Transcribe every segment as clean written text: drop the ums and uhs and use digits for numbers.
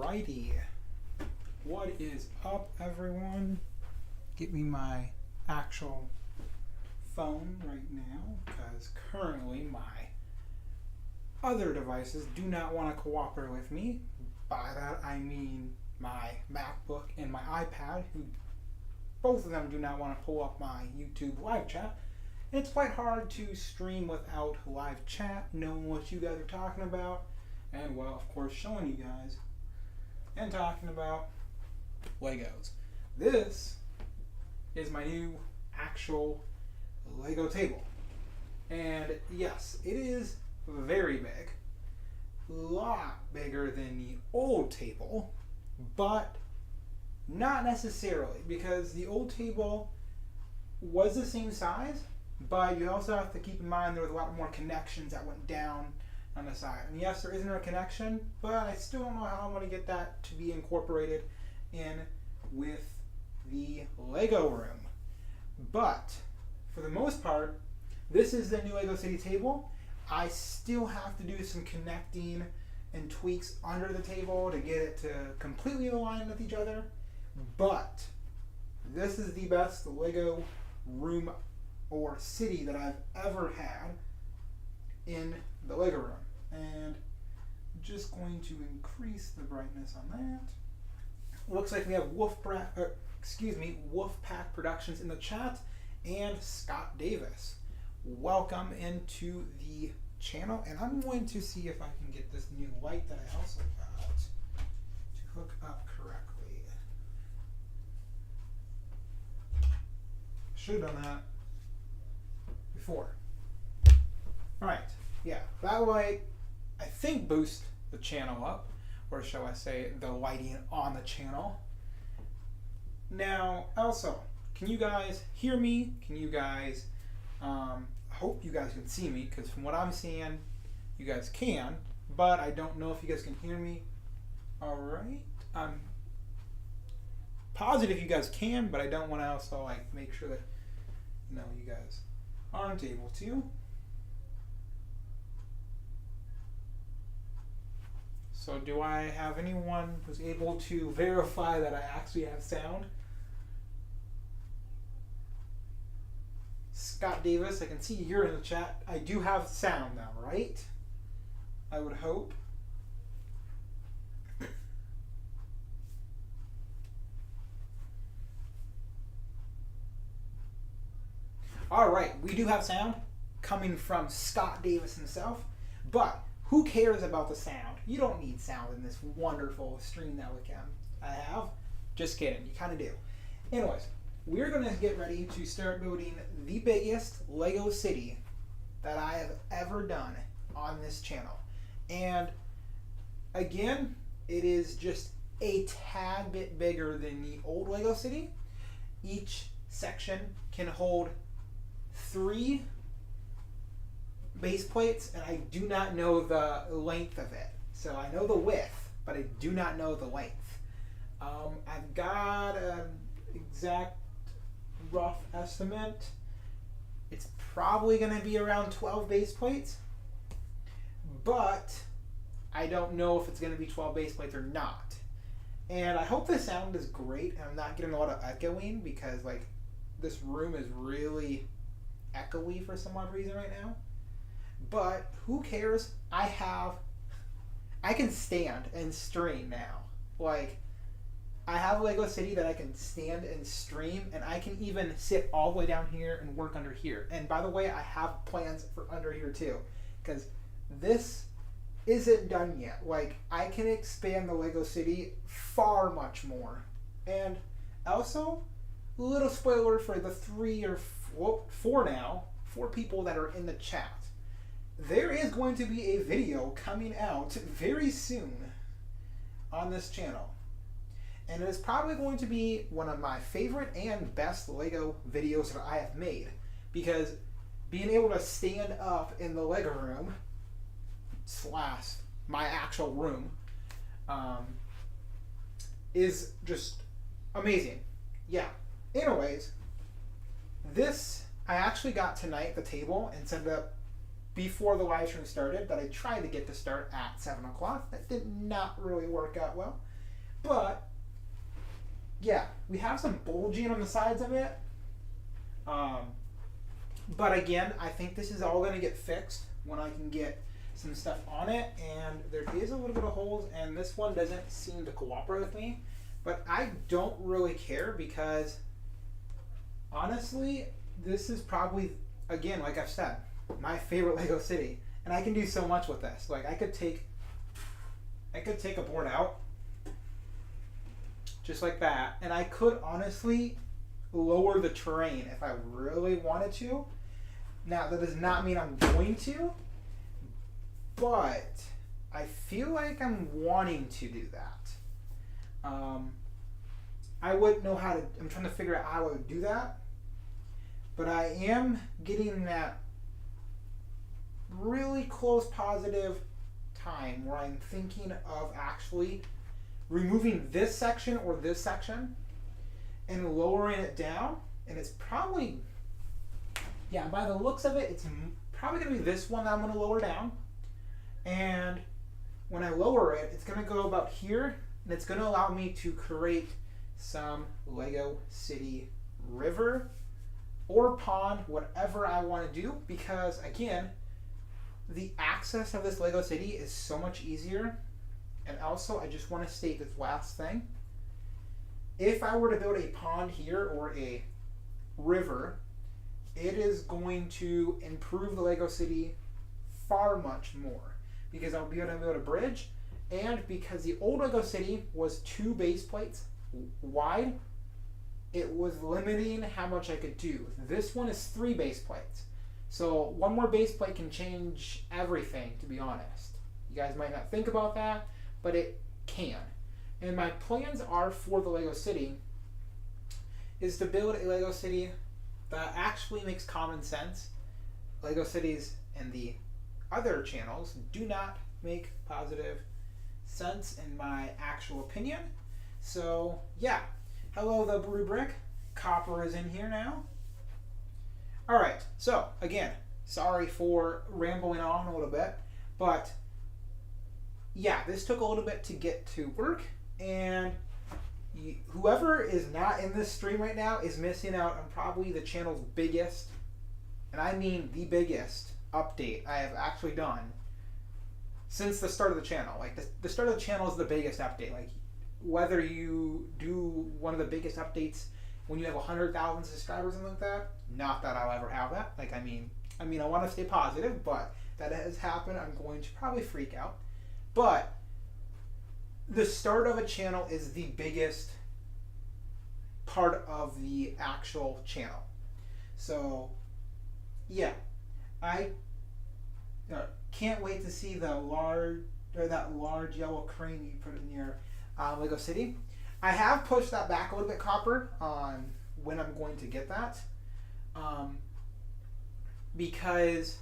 Alrighty. What is up, everyone? Get me my actual phone right now, because currently my other devices do not want to cooperate with me. By that I mean my MacBook and my iPad, who both of them do not want to pull up my YouTube live chat. And it's quite hard to stream without live chat, knowing what you guys are talking about, and well, of course, showing you guys and talking about Legos. This is my new actual Lego table. And yes, it is very big. A lot bigger than the old table, but not necessarily, because the old table was the same size, but you also have to keep in mind there was a lot more connections that went down on the side. And yes, there isn't a connection, but I still don't know how I'm going to get that to be incorporated in with the Lego room. But for the most part, this is the new Lego City table. I still have to do some connecting and tweaks under the table to get it to completely align with each other. But this is the best Lego room or city that I've ever had in the Lego room. And just going to increase the brightness on that. Looks like we have Wolfpack Productions in the chat and Scott Davis. Welcome into the channel, and I'm going to see if I can get this new light that I also got to hook up correctly. Should have done that before. Alright, yeah, that light I think boosts the channel up, or shall I say the lighting on the channel. Now also, can you guys hear me? Can you guys, I hope you guys can see me, because from what I'm seeing, you guys can, but I don't know if you guys can hear me. Alright, I'm positive you guys can, but I don't want to also make sure that you guys aren't able to. So do I have anyone who's able to verify that I actually have sound? Scott Davis, I can see you're in the chat. I do have sound now, right? I would hope. All right, we do have sound coming from Scott Davis himself, but who cares about the sound? You don't need sound in this wonderful stream that I have. Just kidding, you kind of do. Anyways, we're going to get ready to start building the biggest Lego city that I have ever done on this channel. And again, it is just a tad bit bigger than the old Lego city. Each section can hold 3 base plates, and I do not know the length of it. So I know the width, but I do not know the length. I've got an exact rough estimate. It's probably going to be around 12 base plates, but I don't know if it's going to be 12 base plates or not. And I hope the sound is great and I'm not getting a lot of echoing, because this room is really echoey for some odd reason right now. But who cares? I can stand and stream now. I have a Lego City that I can stand and stream, and I can even sit all the way down here and work under here. And by the way, I have plans for under here too, because this isn't done yet. I can expand the Lego City far much more. And also, little spoiler for the 3 or 4 people that are in the chat. There is going to be a video coming out very soon on this channel. And it is probably going to be one of my favorite and best Lego videos that I have made. Because being able to stand up in the Lego room, / my actual room, is just amazing. Yeah. Anyways, this I actually got tonight, the table, and set it up before the live stream started, that I tried to get to start at 7 o'clock. That did not really work out well. But yeah, we have some bulging on the sides of it. But again, I think this is all going to get fixed when I can get some stuff on it. And there is a little bit of holes, and this one doesn't seem to cooperate with me. But I don't really care because honestly, this is probably, again, like I've said, my favorite Lego City. And I can do so much with this. Like I could take a board out just like that, and I could honestly lower the terrain if I really wanted to. Now that does not mean I'm going to, but I feel like I'm wanting to do that. I wouldn't know how to, I'm trying to figure out how I would do that, but I am getting that really close positive time where I'm thinking of actually removing this section or this section and lowering it down. And it's probably, yeah, by the looks of it, it's probably going to be this one that I'm going to lower down. And when I lower it, it's going to go about here, and it's going to allow me to create some Lego City river or pond, whatever I want to do, because again, the access of this Lego City is so much easier. And also, I just want to state this last thing. If I were to build a pond here or a river, it is going to improve the Lego City far much more, because I'll be able to build a bridge, and because the old Lego City was 2 base plates wide, it was limiting how much I could do. This one is 3 base plates. So 1 more base plate can change everything, to be honest. You guys might not think about that, but it can. And my plans are for the Lego City is to build a Lego City that actually makes common sense. Lego Cities and the other channels do not make positive sense in my actual opinion. So yeah, hello the rubric. Copper is in here now. All right, so again, sorry for rambling on a little bit, but yeah, this took a little bit to get to work, and whoever is not in this stream right now is missing out on probably the channel's biggest, and I mean the biggest, update I have actually done since the start of the channel. Like the start of the channel is the biggest update. Like whether you do one of the biggest updates when you have 100,000 subscribers and like that, not that I'll ever have that. Like I mean I want to stay positive, but that has happened. I'm going to probably freak out. But the start of a channel is the biggest part of the actual channel. So yeah, I can't wait to see that large yellow crane you put in your Lego City. I have pushed that back a little bit, Copper, on when I'm going to get that, because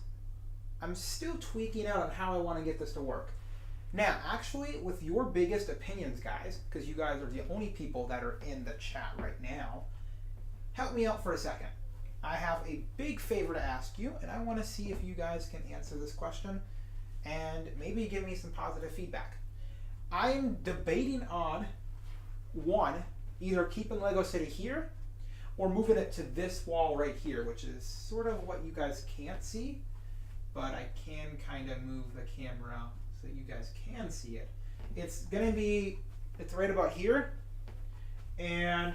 I'm still tweaking out on how I want to get this to work. Now, actually, with your biggest opinions, guys, because you guys are the only people that are in the chat right now, help me out for a second. I have a big favor to ask you, and I want to see if you guys can answer this question and maybe give me some positive feedback. I'm debating on, one, either keeping Lego City here or moving it to this wall right here, which is sort of what you guys can't see, but I can kind of move the camera so you guys can see it. It's right about here, and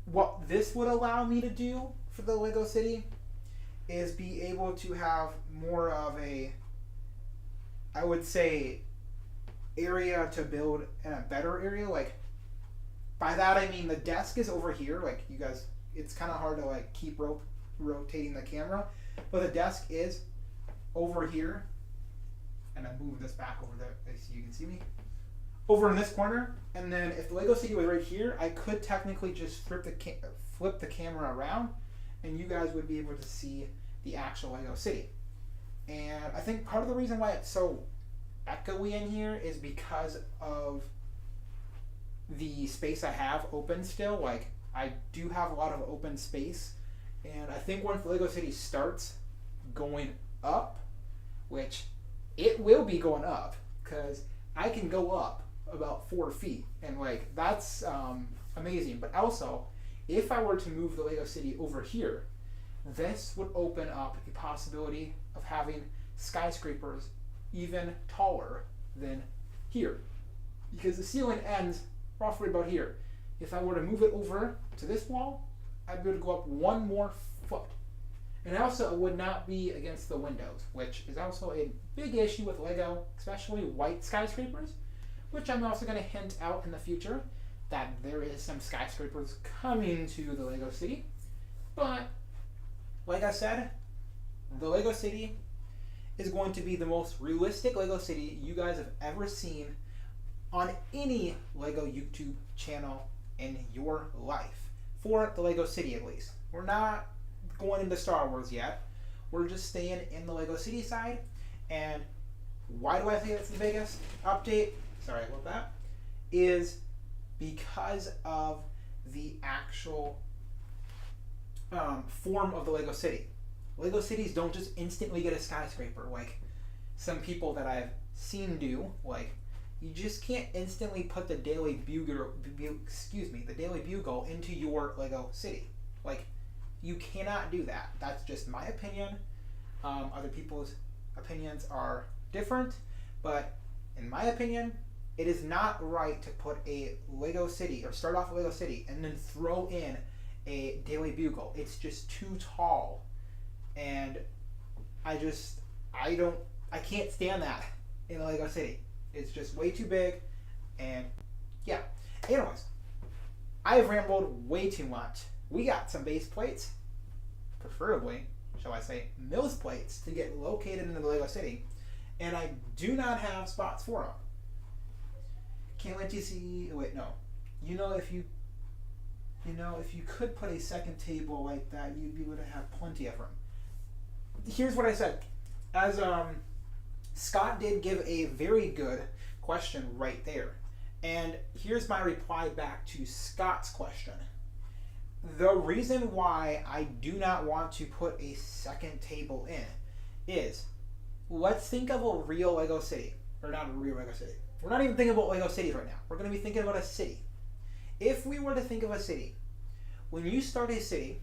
what this would allow me to do for the Lego City is be able to have more of a, I would say, area to build in a better area. Like by that I mean the desk is over here, like you guys, it's kind of hard to like keep rotating the camera, but the desk is over here, and I move this back over there so you can see me over in this corner. And then if the Lego City was right here, I could technically just flip the camera around, and you guys would be able to see the actual Lego City. And I think part of the reason why it's so echoey in here is because of the space I have open still. Like I do have a lot of open space, and I think once Lego City starts going up, which it will be going up, because I can go up about 4 feet, and like that's amazing. But also, if I were to move the Lego City over here, this would open up a possibility of having skyscrapers even taller than here, because the ceiling ends roughly about here. If I were to move it over to this wall, I'd be able to go up 1 more foot. And also, it would not be against the windows, which is also a big issue with Lego, especially white skyscrapers, which I'm also going to hint out in the future that there is some skyscrapers coming to the Lego City. But, like I said, the Lego City is going to be the most realistic Lego City you guys have ever seen on any Lego YouTube channel in your life. For the Lego City, at least. We're not going into Star Wars yet. We're just staying in the Lego City side. And why do I think it's the biggest update? Sorry about that. Is because of the actual form of the Lego City. Lego cities don't just instantly get a skyscraper like some people that I've seen do. Like, you just can't instantly put the Daily Bugle, the Daily Bugle into your Lego City. Like, you cannot do that. That's just my opinion. Other people's opinions are different, but in my opinion, it is not right to put a Lego City or start off a Lego City and then throw in a Daily Bugle. It's just too tall, and I can't stand that in a Lego City. It's just way too big, and yeah. Anyways, I've rambled way too much. We got some base plates, preferably, shall I say, Mills plates to get located in the Lego City, and I do not have spots for them. Can't wait to see. Wait, no. If you could put a second table like that, you'd be able to have plenty of room. Here's what I said. As Scott did give a very good question right there. And here's my reply back to Scott's question. The reason why I do not want to put a second table in is, let's think of a real Lego City. Or not a real Lego City. We're not even thinking about Lego cities right now. We're going to be thinking about a city. If we were to think of a city, when you start a city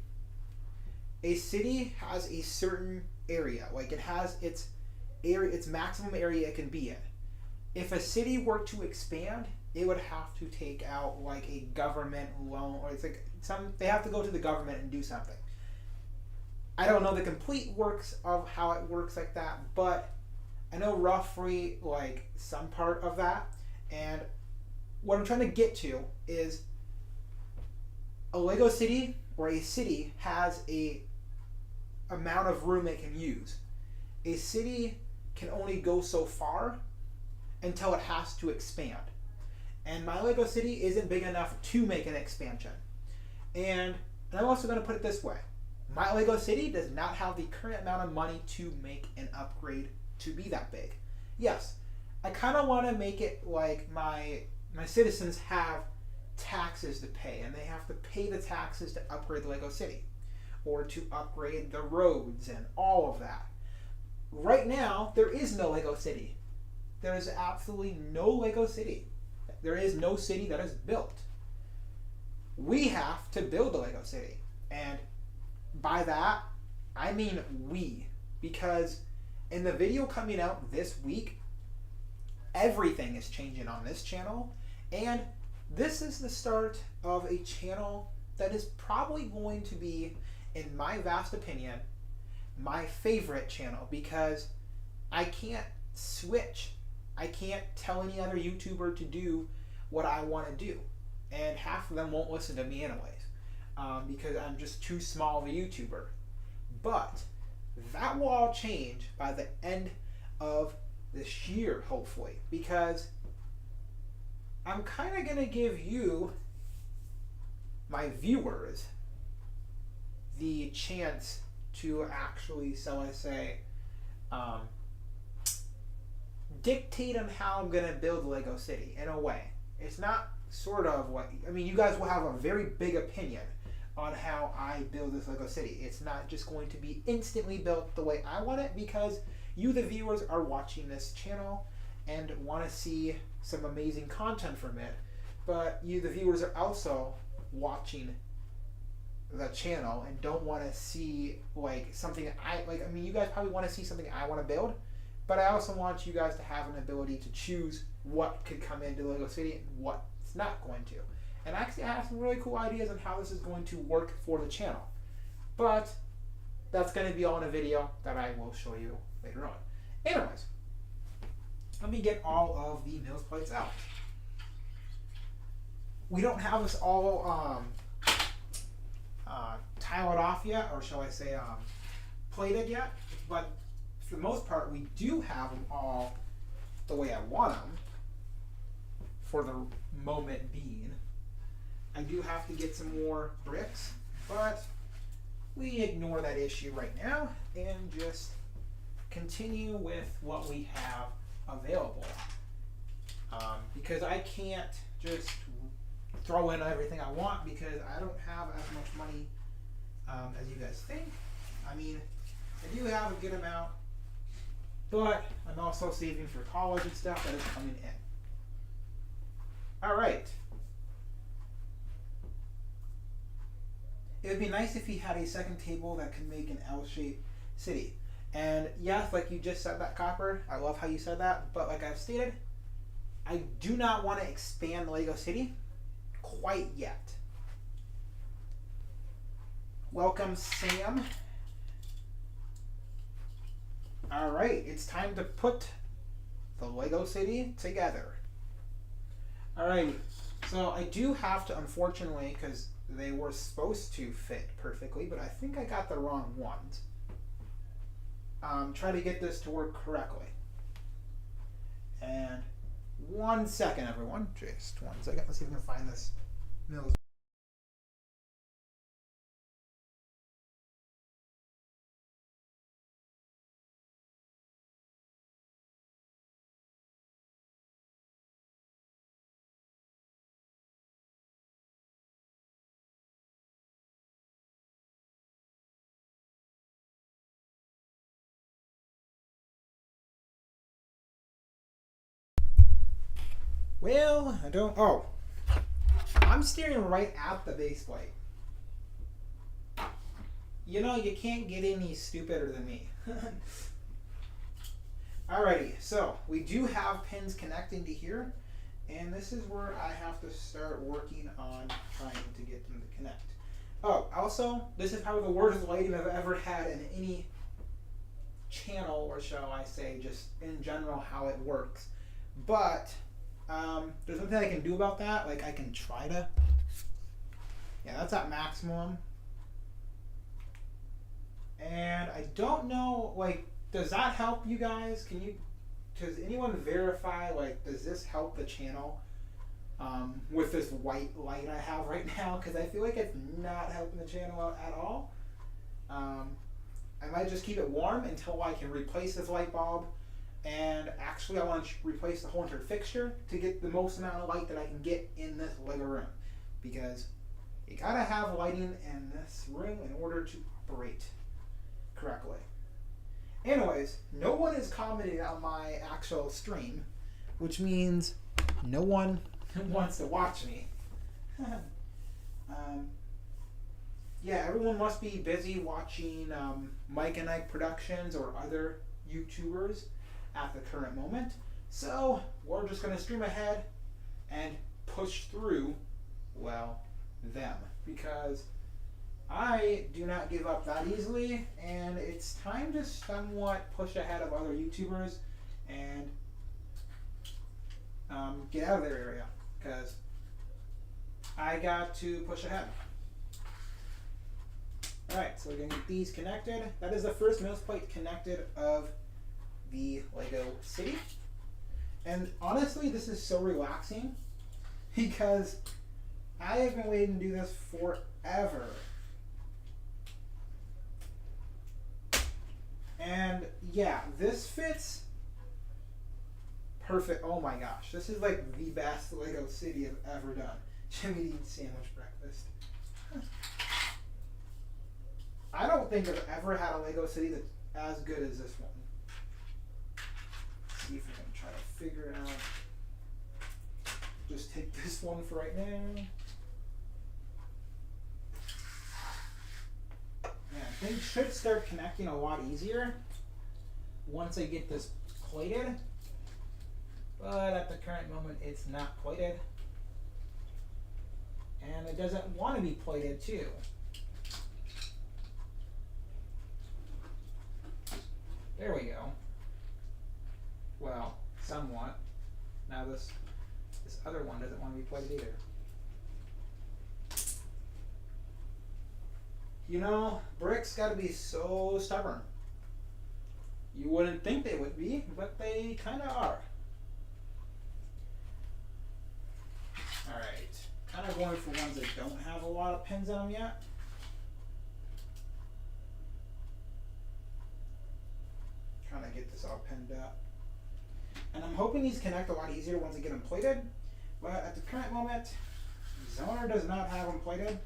has a certain area. Like, it has its area, its maximum area it can be in. If a city were to expand, it would have to take out like a government loan, or it's like they have to go to the government and do something. I don't know the complete works of how it works like that, but I know roughly like some part of that. And what I'm trying to get to is a Lego City or a city has a amount of room it can use. A city can only go so far until it has to expand. And my Lego City isn't big enough to make an expansion. And I'm also going to put it this way. My Lego City does not have the current amount of money to make an upgrade to be that big. Yes, I kind of want to make it like my citizens have taxes to pay, and they have to pay the taxes to upgrade the Lego City, or to upgrade the roads and all of that. Right now, there is no Lego City. There is absolutely no Lego City. There is no city that is built. We have to build a Lego City. And by that, I mean we. Because in the video coming out this week, everything is changing on this channel. And this is the start of a channel that is probably going to be, in my vast opinion, my favorite channel, because I can't switch. I can't tell any other YouTuber to do what I want to do. And half of them won't listen to me anyways, because I'm just too small of a YouTuber. But that will all change by the end of this year, hopefully, because I'm kind of going to give you, my viewers, the chance to actually, shall I say, dictate on how I'm going to build Lego City in a way. It's not sort of what, I mean, you guys will have a very big opinion on how I build this Lego City. It's not just going to be instantly built the way I want it, because you, the viewers, are watching this channel, and want to see some amazing content from it, but you, the viewers, are also watching the channel and don't want to see like something I like. I mean, you guys probably want to see something I want to build, but I also want you guys to have an ability to choose what could come into LEGO City and what's not going to. And actually, I have some really cool ideas on how this is going to work for the channel. But that's going to be all in a video that I will show you later on. Anyways, let me get all of the Mills plates out. We don't have this all tiled off yet, or shall I say plated yet, but for the most part we do have them all the way I want them for the moment being. I do have to get some more bricks, but we ignore that issue right now and just continue with what we have available, because I can't just throw in everything I want because I don't have as much money as you guys think. I mean, I do have a good amount, but I'm also saving for college and stuff that is coming in. Alright. It would be nice if he had a second table that could make an L-shaped city. And yes, like you just said that, Copper, I love how you said that, but like I've stated, I do not want to expand LEGO City quite yet. Welcome, Sam. Alright, it's time to put the LEGO City together. Alright, so I do have to, unfortunately, because they were supposed to fit perfectly, but I think I got the wrong ones. Try to get this to work correctly. And 1 second, everyone. Just 1 second. Let's see if we can find this Mills. Well, I don't. Oh, I'm staring right at the base plate. You know, you can't get any stupider than me. Alrighty, so we do have pins connecting to here, and this is where I have to start working on trying to get them to connect. Oh, also, this is probably the worst lighting I've ever had in any channel, or shall I say, just in general, how it works. But there's something I can do about that. Like I can try to. Yeah, that's at maximum. And I don't know, like, does that help you guys? Can you, does anyone verify, like, does this help the channel with this white light I have right now? Because I feel like it's not helping the channel out at all. I might just keep it warm until I can replace this light bulb. And actually I want to replace the whole entire fixture to get the most amount of light that I can get in this LEGO room. Because you gotta have lighting in this room in order to operate correctly. Anyways, no one is commenting on my actual stream, which means no one wants to watch me. Yeah, everyone must be busy watching Mike and Ike Productions or other YouTubers at the current moment. So we're just gonna stream ahead and push through, well, them, because I do not give up that easily, and it's time to somewhat push ahead of other YouTubers and get out of their area, because I got to push ahead. Alright, so we're going to get these connected. That is the first Mills plate connected of the LEGO City. And honestly, this is so relaxing because I have been waiting to do this forever. And yeah, this fits perfect. Oh my gosh, this is like the best LEGO City I've ever done. Jimmy eats sandwich breakfast. I don't think I've ever had a LEGO City that's as good as this one. Let's see if we can try to figure out. Just take this one for right now. And things should start connecting a lot easier once I get this plated. But at the current moment, it's not plated. And it doesn't want to be plated too. There we go. Well, somewhat. Now this other one doesn't want to be plated either. You know, bricks got to be so stubborn. You wouldn't think they would be, but they kind of are. Alright, kind of going for ones that don't have a lot of pins on them yet. Trying to get this all pinned up. And I'm hoping these connect a lot easier once I get them plated. But at the current moment, Zoner does not have them plated.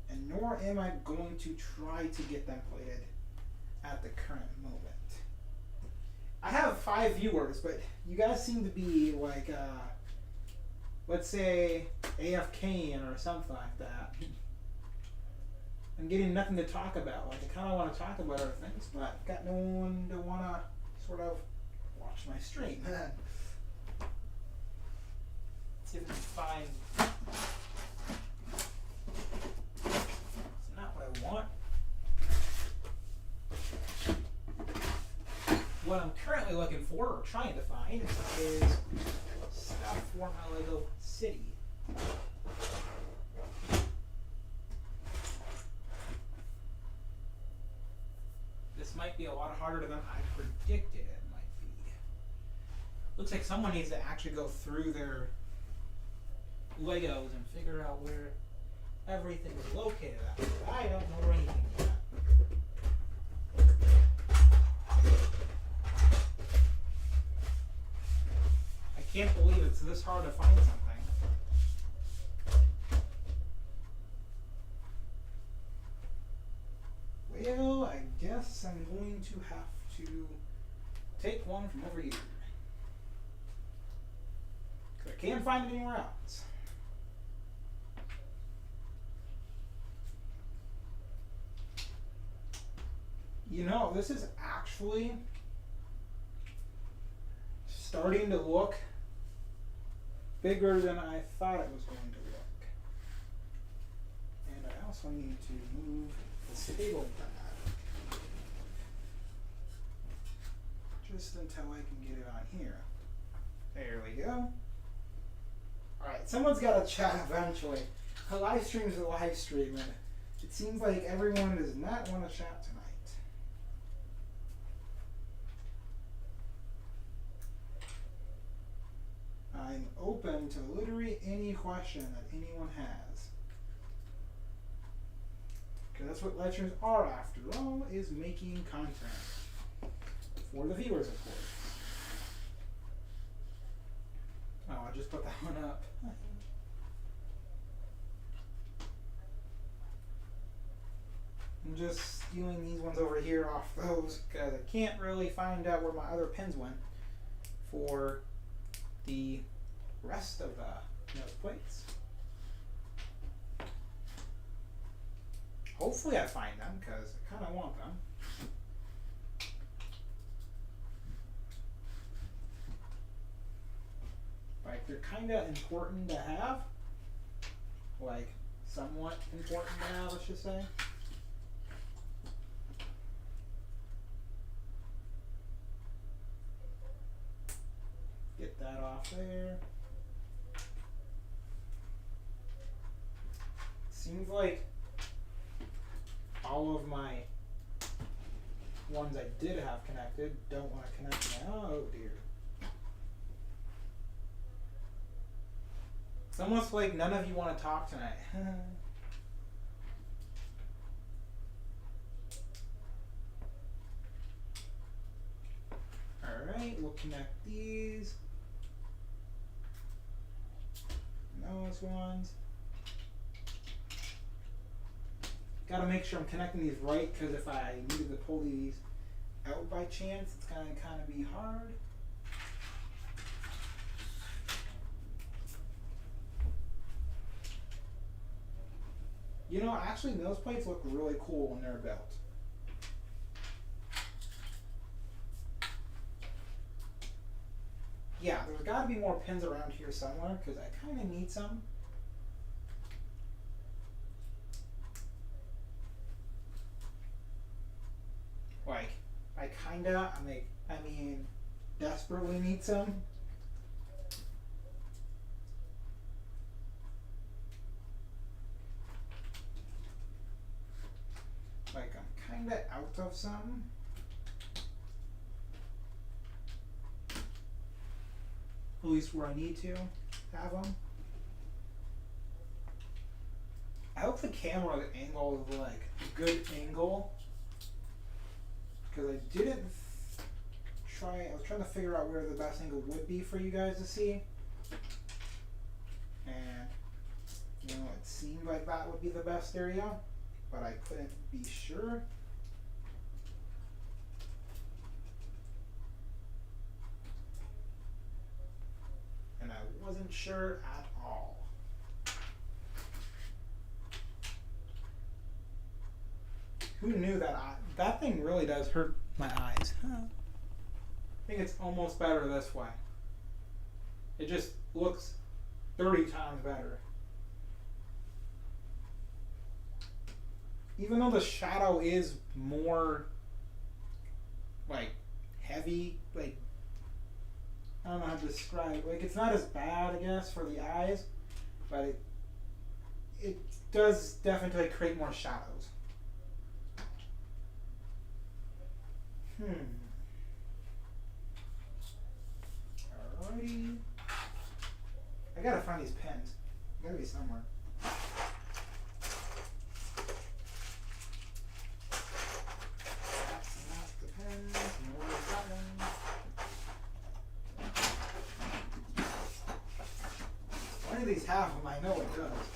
And nor am I going to try to get them plated at the current moment. I have 5 viewers, but you guys seem to be like, let's say AFKing or something like that. I'm getting nothing to talk about. Like, I kind of want to talk about other things, but got no one to want to sort of watch my stream. Let's see if I can find. It's not what I want. What I'm currently looking for, or trying to find, is stuff for my Lego City. This might be a lot harder than I predicted it might be. Looks like someone needs to actually go through their Legos and figure out where everything is located at. I don't know where anything is at. I can't believe it's this hard to find something. Well, I guess I'm going to have to take one from over here. Because I can't find it anywhere else. You know, this is actually starting to look bigger than I thought it was going to look. And I also need to move the table back. Just until I can get it on here. There we go. Alright, someone's got to chat eventually. A live stream is a live stream, and it seems like everyone does not want to chat tonight. I'm open to literally any question that anyone has. Because that's what live streams are, after all, is making content. For the viewers, of course. Oh, I just put that one up. I'm just stealing these ones over here off those because I can't really find out where my other pins went for the rest of the nose plates. Hopefully I find them because I kind of want them. Like, they're kind of important to have. Like, somewhat important to have, let's just say. Get that off there. Seems like all of my ones I did have connected don't want to connect now. Oh dear. It's almost like none of you want to talk tonight. Alright, we'll connect these. Those ones. Gotta make sure I'm connecting these right, because if I needed to pull these out by chance, it's gonna kind of be hard. You know, actually, nose plates look really cool when they're built. Yeah, there's got to be more pins around here somewhere because I kind of need some. Like, I mean, desperately need some. Like, I'm kind of out of some. At least where I need to have them. I hope the camera angle is like a good angle. Because I didn't I was trying to figure out where the best angle would be for you guys to see. And, you know, it seemed like that would be the best area, but I couldn't be sure. And I wasn't sure at all. Who knew that that thing really does hurt my eyes? Huh. I think it's almost better this way. It just looks 30 times better. Even though the shadow is more like heavy, like I don't know how to describe it. Like it's not as bad, I guess, for the eyes, but it does definitely create more shadows. Alrighty. I gotta find these pens. They gotta be somewhere. That's not the pens. No, that one. One of these have them, I know it does.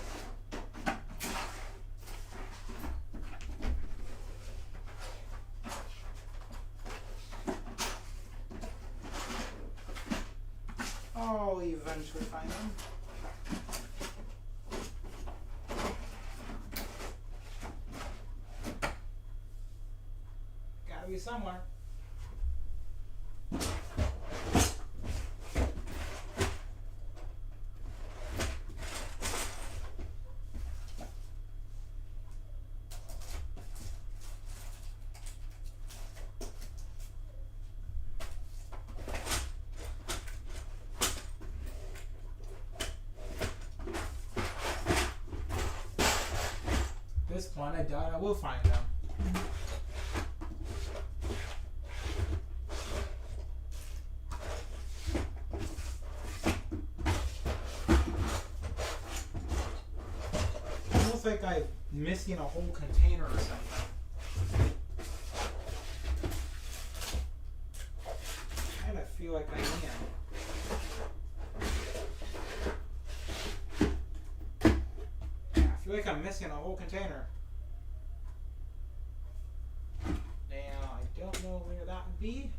I'll eventually find them. Gotta be somewhere. This one, I doubt I will find them. Almost like I'm missing a whole container or something. I kind of feel like I am. I feel like I'm missing a whole container. Now, I don't know where that would be,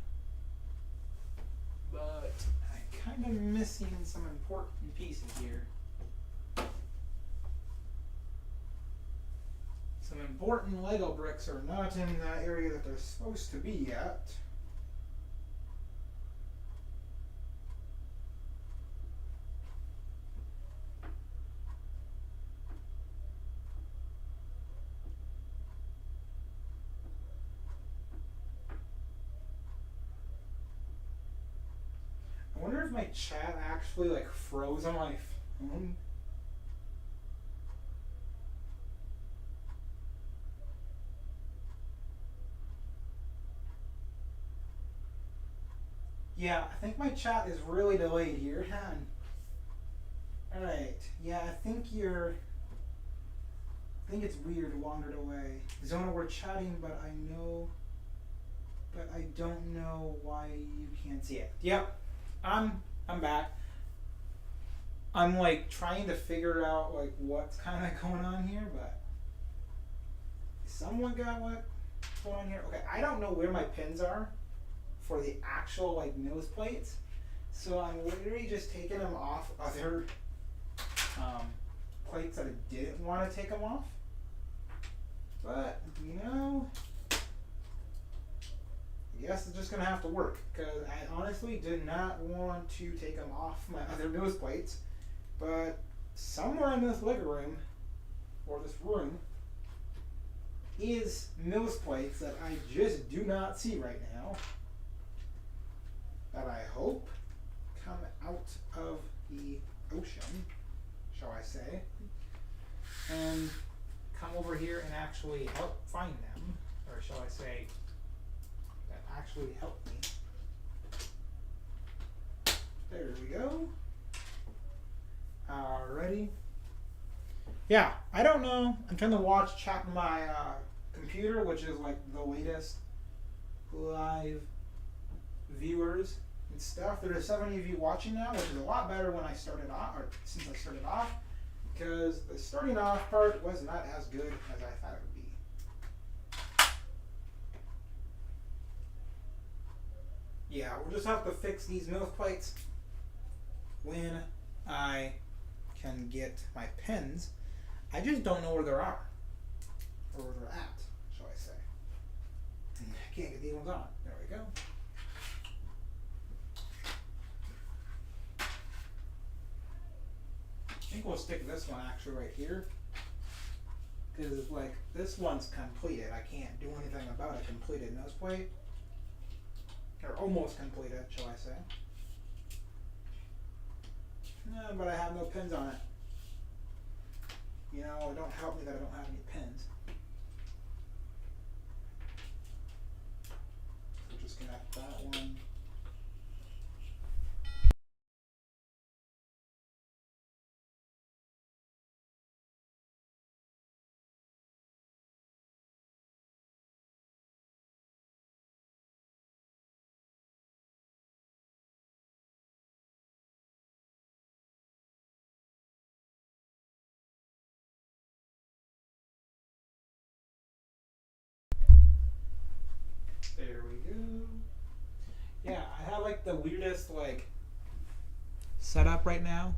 but I'm kind of missing some important pieces here. Some important Lego bricks are not in the area that they're supposed to be yet. I wonder if my chat actually like froze on my phone. Yeah, I think my chat is really delayed here. Alright, yeah, I think it's weird, wandered away. Zona, we're chatting, but I don't know why you can't see it. Yep. I'm back. I'm like trying to figure out like what's kind of going on here, but someone got what's going on here. Okay, I don't know where my pins are for the actual like nose plates, so I'm literally just taking them off other plates that I didn't want to take them off. But, you know, I guess it's just going to have to work, because I honestly did not want to take them off my other nose plates. But somewhere in this living room, or this room, is nose plates that I just do not see right now, that I hope come out of the ocean, shall I say, and come over here and actually help find them, or shall I say, that actually help me. There we go. Alrighty. Yeah, I don't know. I'm trying to watch chat on my computer, which is like the latest live viewers and stuff. There are 70 of you watching now, which is a lot better when I started off, or since I started off, because the starting off part was not as good as I thought it would be. Yeah, we'll just have to fix these nose plates when I can get my pens. I just don't know where they are, or where they're at, shall I say. And I can't get these ones on. There we go. I think we'll stick this one actually right here, because like this one's completed. I can't do anything about a completed nose plate, or almost completed, shall I say. No, but I have no pins on it. You know, it don't help me that I don't have any pins. So just connect that one. There we go. Yeah, I have like the weirdest like setup right now.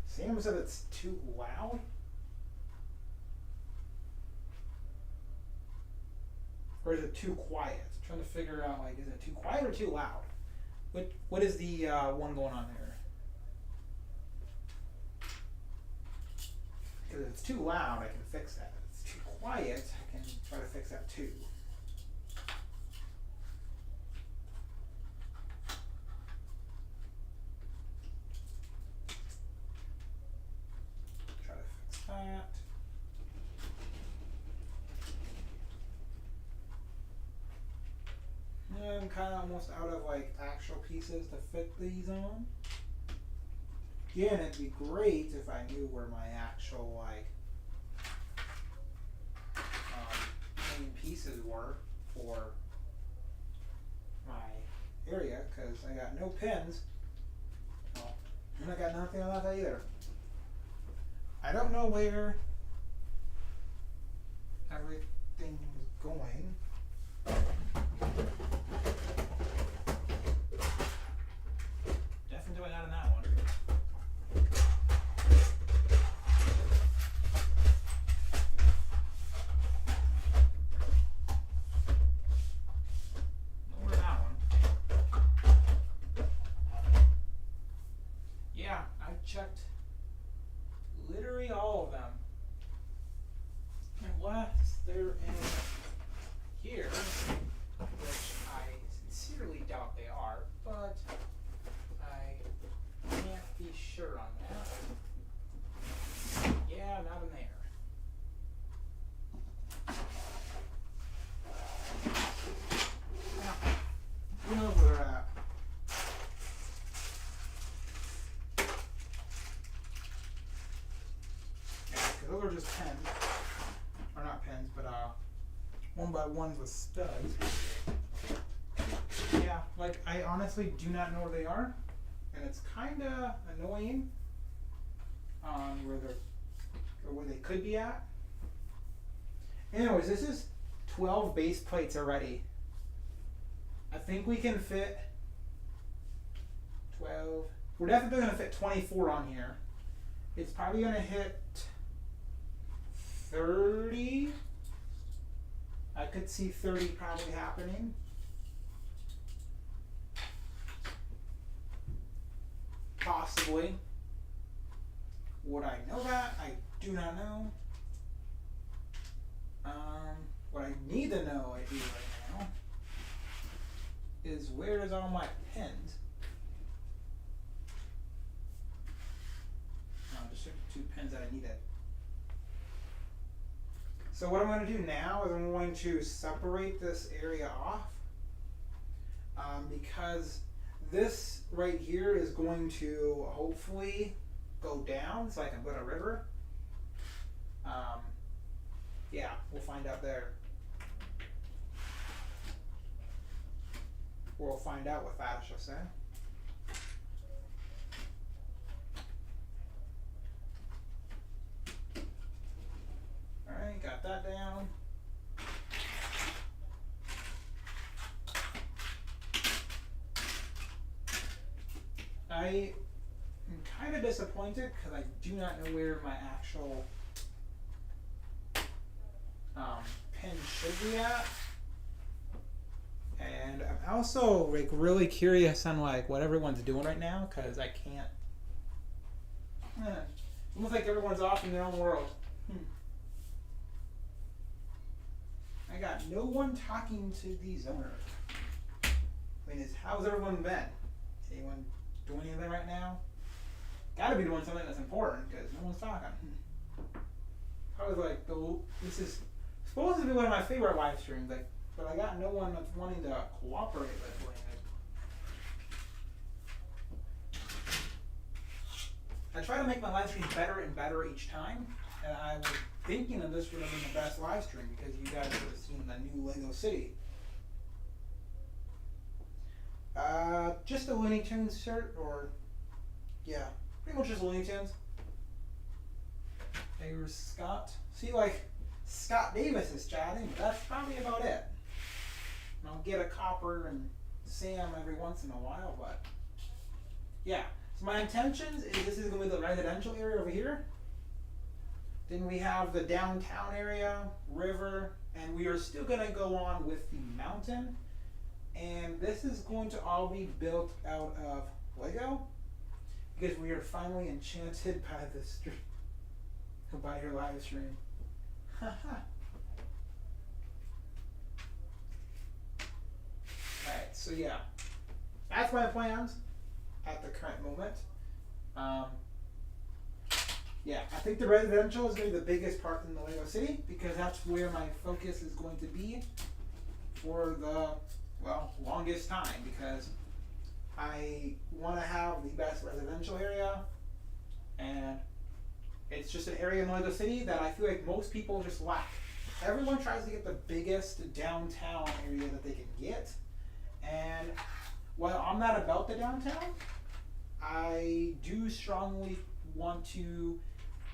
Sam said it's too loud. Or is it too quiet? I'm trying to figure out, like, is it too quiet or too loud? What is the one going on there? Because if it's too loud, I can fix that. If it's too quiet, I can try to fix that too. Try to fix that. I'm kind of almost out of like actual pieces to fit these on. Again, it'd be great if I knew where my actual like main pieces were for my area, because I got no pins. Well, and I got nothing on that either. I don't know where everything's going. Definitely not in that one. Nowhere in that one. Yeah, I've checked literally all of them. Unless they're in here, which I sincerely doubt they are, but I can't be sure on that. Yeah, not in there. Yeah, who knows where they're at? Yeah, because those are just pens. Or not pens, but 1x1s with studs. Yeah, like I honestly do not know where they are, and it's kind of annoying on where they're, or where they could be at. Anyways, this is 12 base plates already. I think we can fit 12. We're definitely going to fit 24 on here. It's probably going to hit 30. I could see 30 probably happening. Possibly. Would I know that? I do not know. What I need to know, I do right now, is where is all my pens? No, just took 2 pens that I needed. So what I'm going to do now is I'm going to separate this area off because this right here is going to hopefully go down so I can put a river. Yeah, we'll find out there. We'll find out with that, I shall say. Alright, got that down. I am kind of disappointed because I do not know where my actual pin should be at. And I'm also like really curious on like what everyone's doing right now because I can't. Almost like everyone's off in their own world. I got no one talking to these owners. I mean, how's everyone been? Anyone doing anything right now? Gotta be doing something that's important because no one's talking. Probably like this is supposed to be one of my favorite live streams, like, but I got no one that's wanting to cooperate with me. I try to make my live streams better and better each time, and I was thinking of this would have been the best live stream because you guys would have seen the new Lego City. Just a Looney Tunes shirt, or yeah, pretty much just Looney Tunes. There's Scott. See, like Scott Davis is chatting, but that's probably about it. And I'll get a Copper and Sam every once in a while, but yeah. So my intentions is this is going to be the residential area over here. Then we have the downtown area, river, and we are still going to go on with the mountain. And this is going to all be built out of Lego because we are finally enchanted by the stream, by your live stream. Alright, so yeah, that's my plans at the current moment. Yeah, I think the residential is going to be the biggest part in the Lego City because that's where my focus is going to be for the, well, longest time because I want to have the best residential area, and it's just an area in Lego City that I feel like most people just lack. Everyone tries to get the biggest downtown area that they can get, and while I'm not about the downtown, I do strongly want to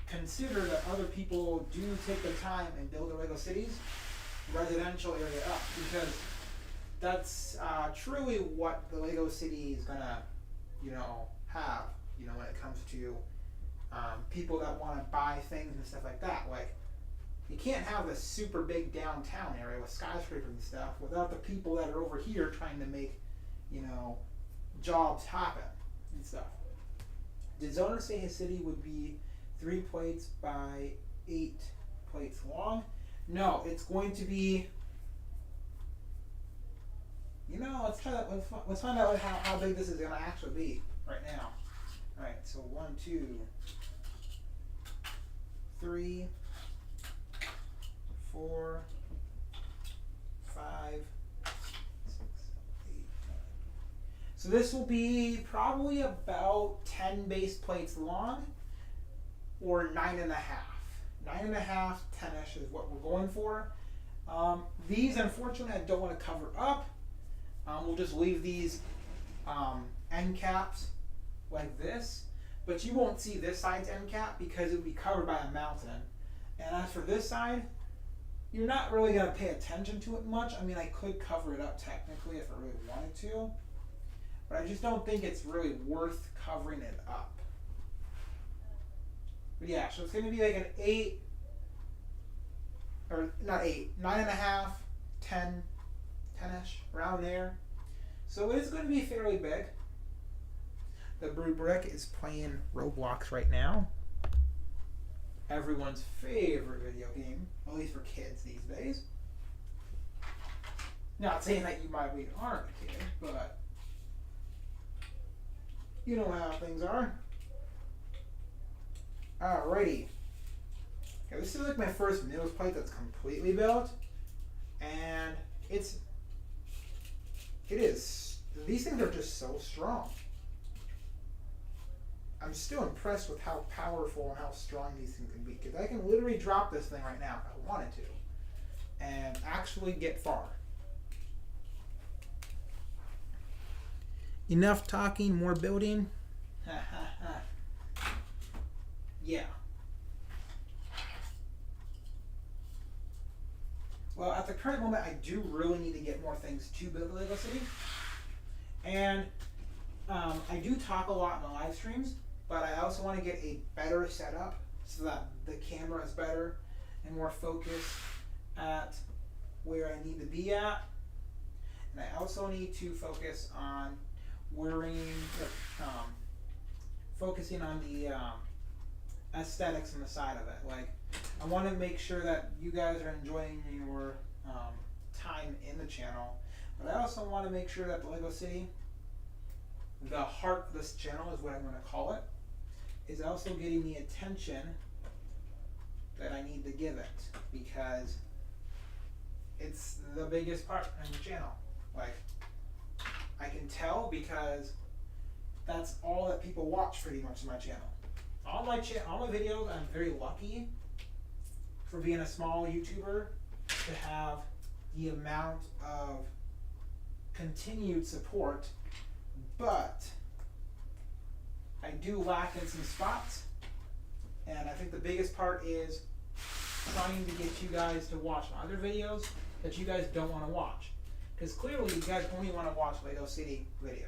consider that other people do take the time and build the Lego Cities residential area up because that's truly what the Lego City is gonna, have, when it comes to people that want to buy things and stuff like that. Like, you can't have a super big downtown area with skyscrapers and stuff without the people that are over here trying to make, jobs happen and stuff. Did Zoner say his city would be 3 plates by 8 plates long? No, it's going to be. Let's try that. Let's find out how big this is going to actually be right now. All right, so 1, 2, 3, 4, 5, 6, 7, 8, 9. So this will be probably about 10 base plates long, or 9.5. 9.5, 10ish is what we're going for. These, unfortunately, I don't want to cover up. We'll just leave these end caps like this, but you won't see this side's end cap because it will be covered by a mountain. And as for this side, you're not really going to pay attention to it much. I mean, I could cover it up technically if I really wanted to, but I just don't think it's really worth covering it up. But yeah, so it's going to be like an 8 or not 8, 9.5, 10, 10-ish, around there. So it is going to be fairly big. The Brew Brick is playing Roblox right now. Everyone's favorite video game, at least for kids these days. Not saying that you might be aren't a kid, but you know how things are. Alrighty. Okay, this is like my first meals plate that's completely built, and it is. These things are just so strong. I'm still impressed with how powerful and how strong these things can be, because I can literally drop this thing right now if I wanted to, and actually get far. Enough talking, more building. Yeah. Well, at the current moment, I do really need to get more things to build Lego City. And I do talk a lot in the live streams, but I also want to get a better setup so that the camera is better and more focused at where I need to be at. And I also need to focus on focusing on the aesthetics on the side of it. Like, I want to make sure that you guys are enjoying your time in the channel, but I also want to make sure that the Lego City, the heart of this channel is what I'm going to call it, is also getting the attention that I need to give it, because it's the biggest part in the channel. Like, I can tell because that's all that people watch pretty much in my channel. All my videos, I'm very lucky for being a small YouTuber to have the amount of continued support, but I do lack in some spots, and I think the biggest part is trying to get you guys to watch my other videos that you guys don't want to watch, because clearly you guys only want to watch Lego City videos,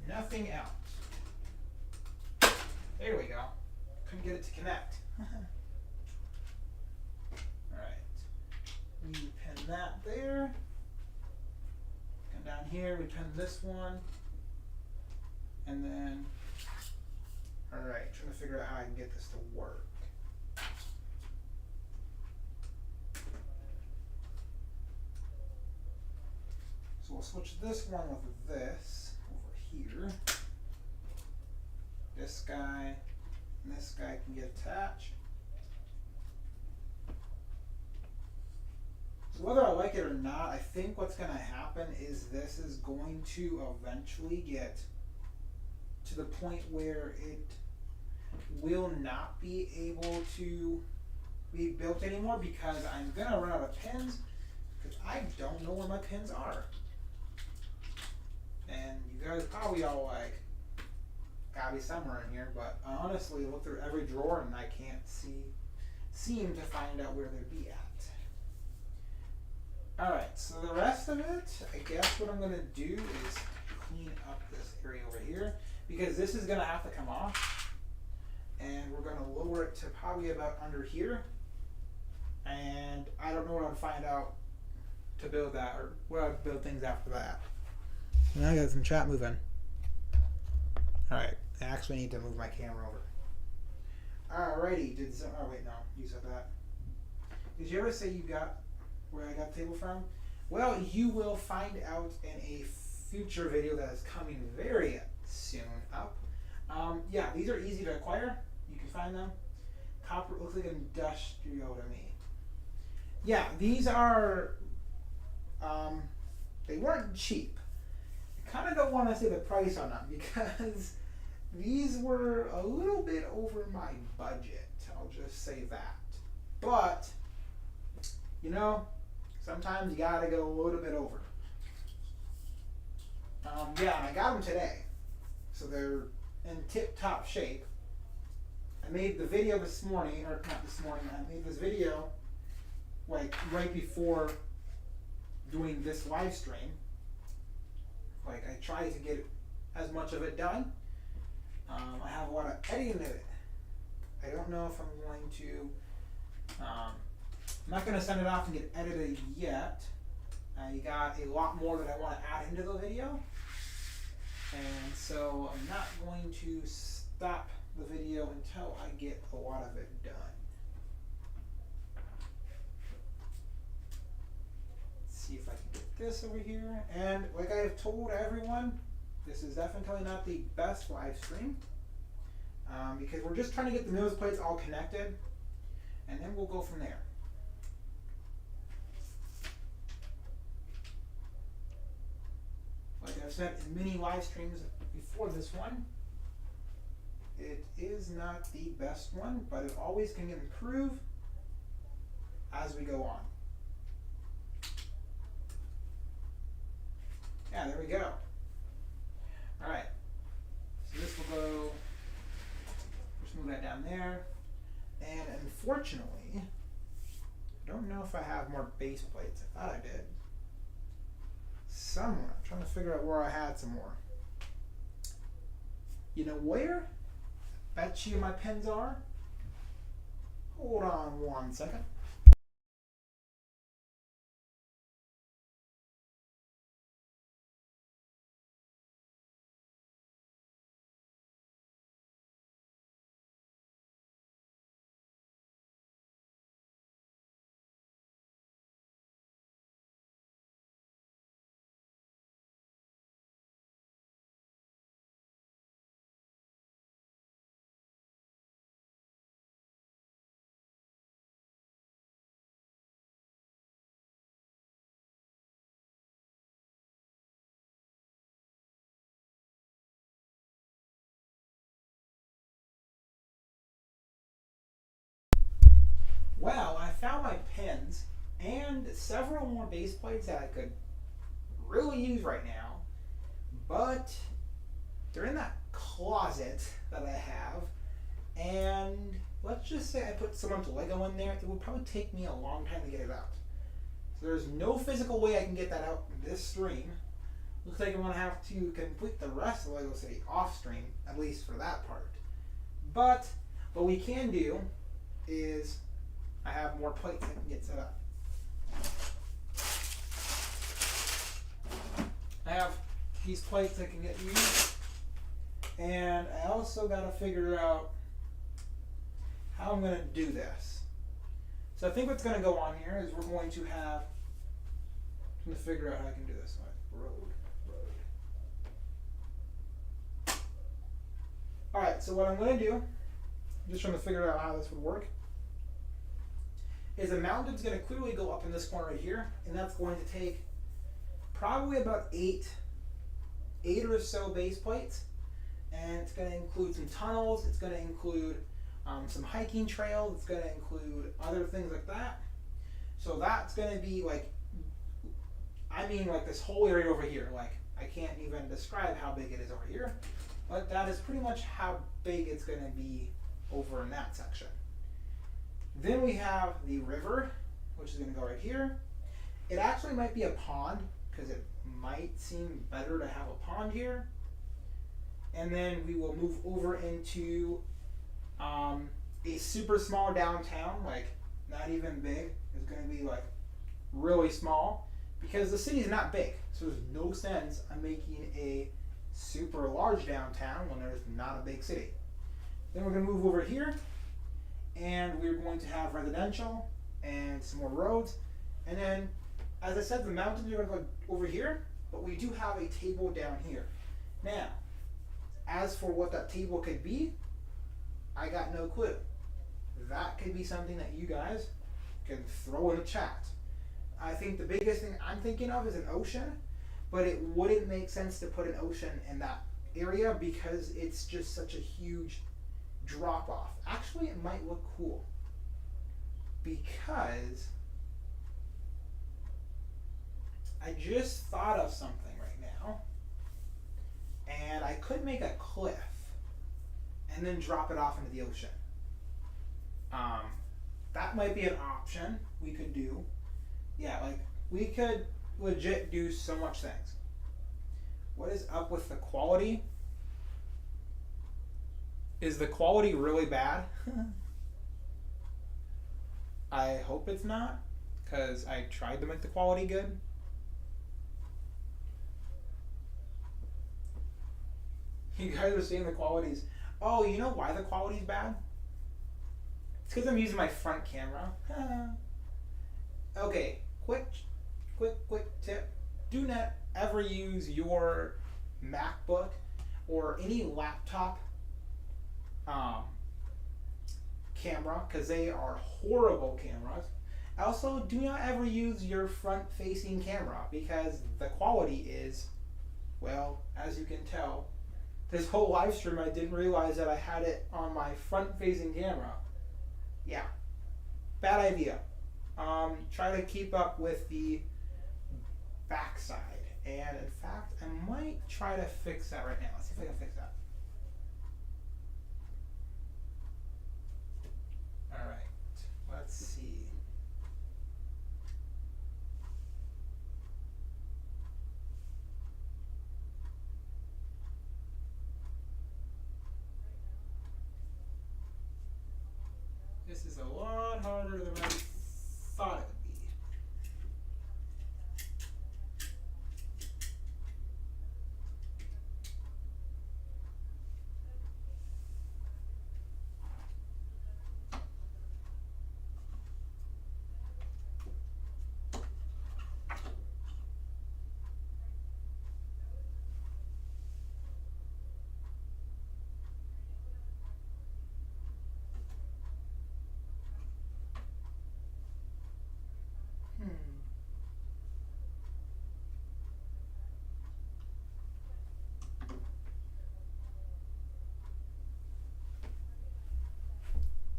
nothing else. There we go. Couldn't get it to connect. Alright. We pin that there. Come down here, we pin this one. And then, alright, trying to figure out how I can get this to work. So we'll switch this one with this over here. This guy and this guy can get attached. So whether I like it or not, I think what's going to happen is this is going to eventually get to the point where it will not be able to be built anymore, because I'm going to run out of pins, because I don't know where my pins are. And you guys probably all like, gotta be somewhere in here, but I honestly look through every drawer and I can't seem to find out where they'd be at. Alright, so the rest of it, I guess what I'm going to do is clean up this area over here, because this is going to have to come off, and we're going to lower it to probably about under here, and I don't know what I'd find out to build that, or where I'd build things after that. Now I got some chat moving. Alright, I actually need to move my camera over. Alrighty, oh wait, no, you said that. Did you ever say you got where I got the table from? Well, you will find out in a future video that is coming very soon up. Yeah, these are easy to acquire. You can find them. Copper looks like industrial to me. Yeah, these are, they weren't cheap. I kind of don't want to say the price on them, because these were a little bit over my budget. I'll just say that. But, you know, sometimes you gotta go a little bit over. Yeah, and I got them today. So they're in tip-top shape. I made the video this morning, or not this morning, I made this video like right before doing this live stream. Like, I tried to get as much of it done. I have a lot of editing in it. I don't know if I'm going to I'm not going to send it off and get edited yet. I got a lot more that I want to add into the video. And so I'm not going to stop the video until I get a lot of it done. Let's see if I can get this over here. And like I have told everyone, this is definitely not the best live stream because we're just trying to get the nose plates all connected, and then we'll go from there. Like I've said in many live streams before this one, it is not the best one, but it always can improve as we go on. Yeah, there we go. All right, so this will go, just move that down there. And unfortunately, I don't know if I have more base plates. I thought I did. Somewhere. I'm trying to figure out where I had some more. You know where? Bet you my pens are. Hold on 1 second. Well, I found my pens and several more base plates that I could really use right now, but they're in that closet that I have, and let's just say I put so much Lego in there, it would probably take me a long time to get it out. So there's no physical way I can get that out in this stream. Looks like I'm going to have to complete the rest of Lego City off stream, at least for that part. But what we can do is I have more plates I can get set up. I have these plates that can get used, and I also got to figure out how I'm going to do this. So I think what's going to go on here is we're going to have, I'm going to figure out how I can do this. Road. All right, so what I'm going to do, I'm just trying to figure out how this would work, is a mountain's going to clearly go up in this corner right here, and that's going to take probably about eight or so base plates, and it's going to include some tunnels, it's going to include some hiking trails, it's going to include other things like that. So that's going to be like, I mean like this whole area over here, like I can't even describe how big it is over here, but that is pretty much how big it's going to be over in that section. Then we have the river, which is going to go right here. It actually might be a pond, because it might seem better to have a pond here. And then we will move over into a super small downtown, like not even big. It's going to be like really small, because the city is not big. So there's no sense I'm making a super large downtown when there's not a big city. Then we're going to move over here, and we're going to have residential and some more roads. And then, as I said, the mountains are going to go over here, but we do have a table down here. Now, as for what that table could be, I got no clue. That could be something that you guys can throw in the chat. I think the biggest thing I'm thinking of is an ocean, but it wouldn't make sense to put an ocean in that area because it's just such a huge drop off. Actually, it might look cool because I just thought of something right now, and I could make a cliff and then drop it off into the ocean. That might be an option we could do. Yeah, like we could legit do so much things. What is up with the quality? Is the quality really bad? I hope it's not, because I tried to make the quality good. You guys are seeing the qualities. Oh, you know why the quality's bad? It's because I'm using my front camera. Okay, quick tip. Do not ever use your MacBook or any laptop camera, because they are horrible cameras. Also, do not ever use your front facing camera, because the quality is, well, as you can tell, this whole live stream I didn't realize that I had it on my front facing camera. Yeah, bad idea. Try to keep up with the backside. And in fact, I might try to fix that right now. Let's see if I can fix that. Alright, let's see. This is a lot harder than I thought it would be.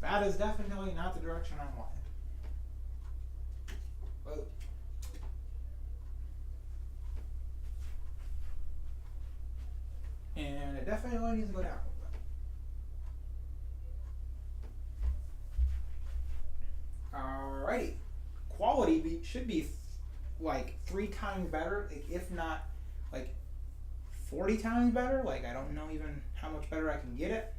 That is definitely not the direction I wanted. Whoa. And it definitely needs to go down a little bit. Alrighty. Quality should be like 3 times better, like, if not like 40 times better. Like, I don't know even how much better I can get it.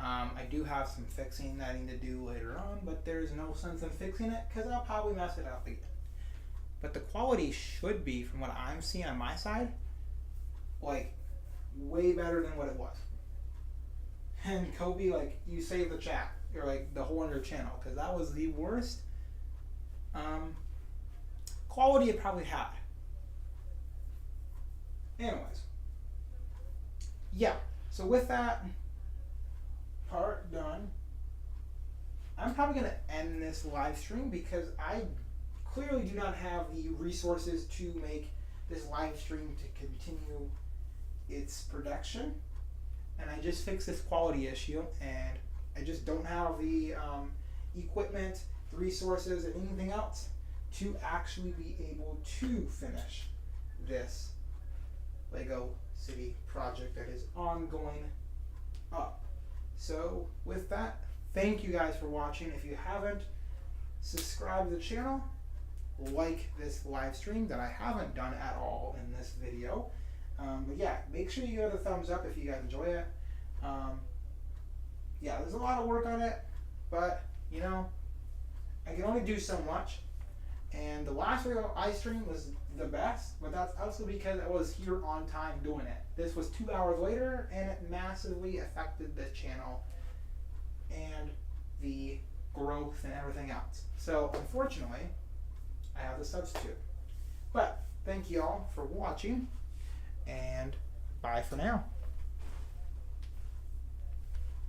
I do have some fixing that I need to do later on, but there's no sense in fixing it because I'll probably mess it up again. But the quality should be, from what I'm seeing on my side, like way better than what it was. And Kobe, like, you saved the chat, or like the whole other channel, because that was the worst quality it probably had. Anyways, yeah, so with that part done, I'm probably going to end this live stream because I clearly do not have the resources to make this live stream to continue its production, and I just fixed this quality issue, and I just don't have the equipment, the resources, and anything else to actually be able to finish this Lego City project that is ongoing up. So with that, thank you guys for watching. If you haven't, subscribe to the channel, like this live stream that I haven't done at all in this video. But yeah, make sure you give it a thumbs up if you guys enjoy it. Yeah, there's a lot of work on it, but you know, I can only do so much. And the last video I streamed was the best, but that's also because I was here on time doing it. This was 2 hours later, and it massively affected the channel and the growth and everything else. So unfortunately, I have to substitute. But thank you all for watching, and bye for now.